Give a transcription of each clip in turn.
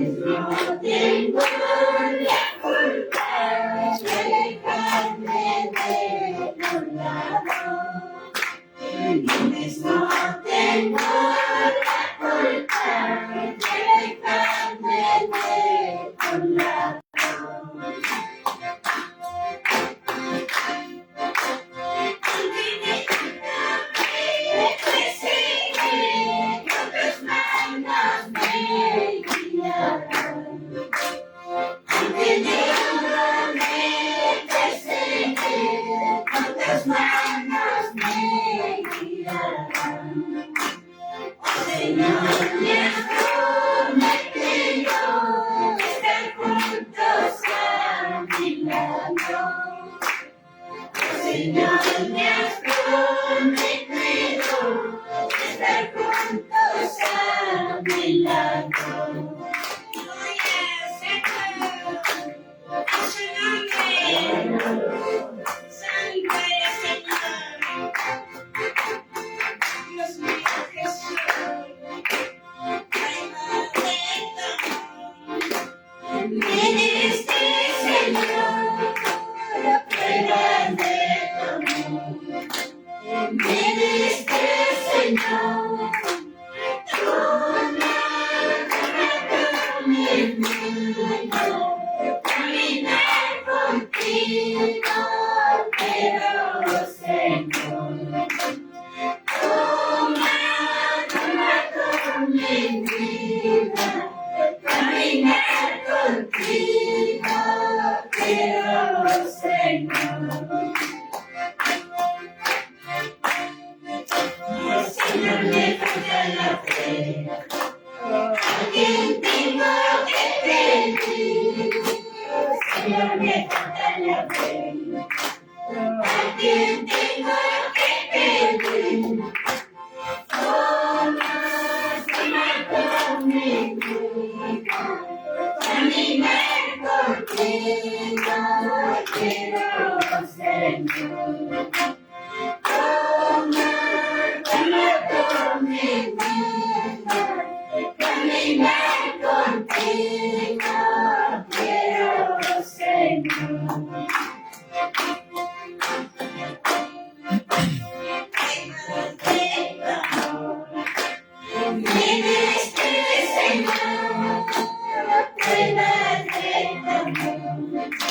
No tengo la culpa de alejarme de tu lado. No tengo la culpa de alejarme de tu lado. Señor, me has prometido estar juntos a mi lado. Señor, me has prometido estar juntos a mi lado. Me diste, Señor, la prueba de tu amor. Me diste, Señor, tu amor para mi mundo. Caminar contigo, pero Señor, toma con mi vida. Caminar contigo, quiero, Señor. Señor, me falta la fe. ¿A quién tengo que pedir? Señor, me falta la fe. ¿A quién tengo que pedir? Toma con mi vida. Caminar contigo, quiero, Señor. Toma con mi vida. Caminar contigo, quiero, Señor. Me diste, Señor, la prueba de tu amor.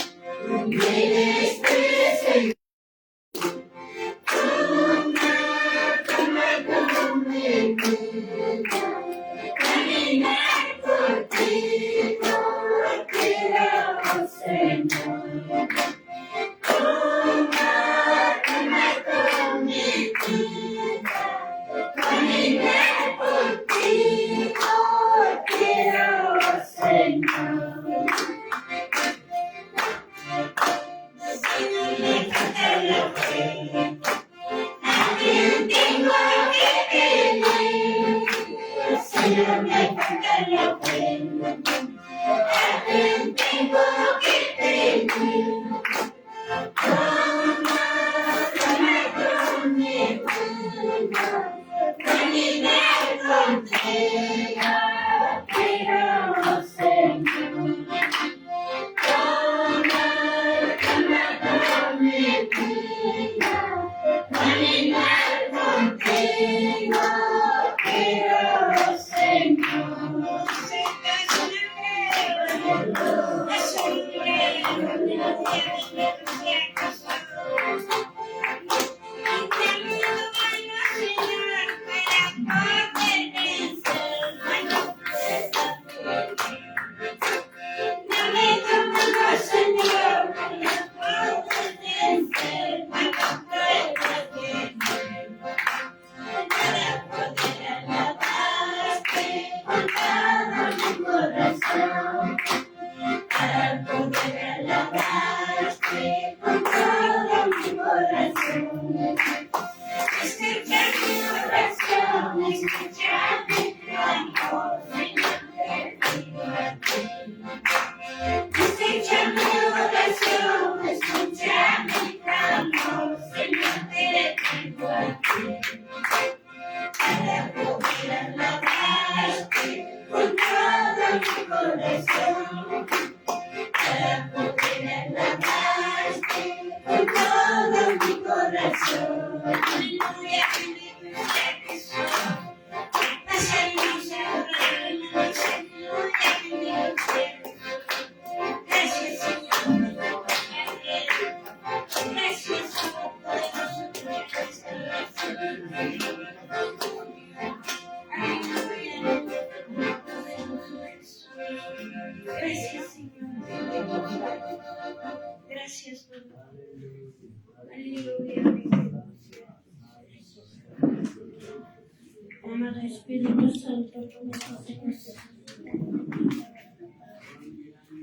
corazón para poder alabarte con todo mi corazón. Aleluya, aleluya, Jesús. Gracias, Señor. Aleluya, Jesús. Gracias, Señor. Gracias, poderoso Dios. Gracias, Señor. Gracias, Papá. Aleluya. Amado Espíritu Santo, tú nos haces.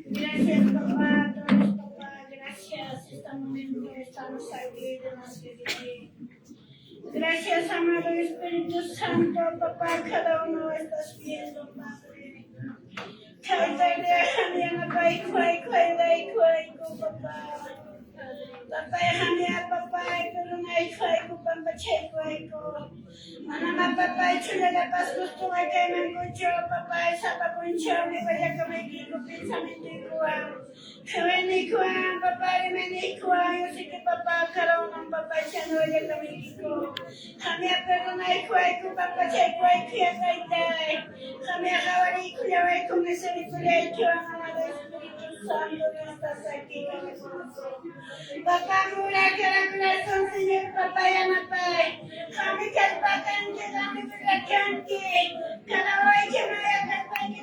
Gracias, papá, tú eres papá. Gracias, este momento estamos aquí de más que vivir. Gracias, amado Espíritu Santo, papá, cada uno estás viendo, Padre. Mana papa chula la pas gusto nga kay mangkucho papa sa papuncho ni baya kamay ko pinsamenti ko kawani ko papa remeni ko yo sige papa karaw ng papa siya no ya kamay ko kami pero na ko papa chay ko kaya tay kami kawani ko ya ko meseri ko ya ko ang amado Espiritu Santo que estás aquí papa mura corazón Señor papa ya matay kami kalpatan que dami pagkakanti. Kalaway que me hagan para que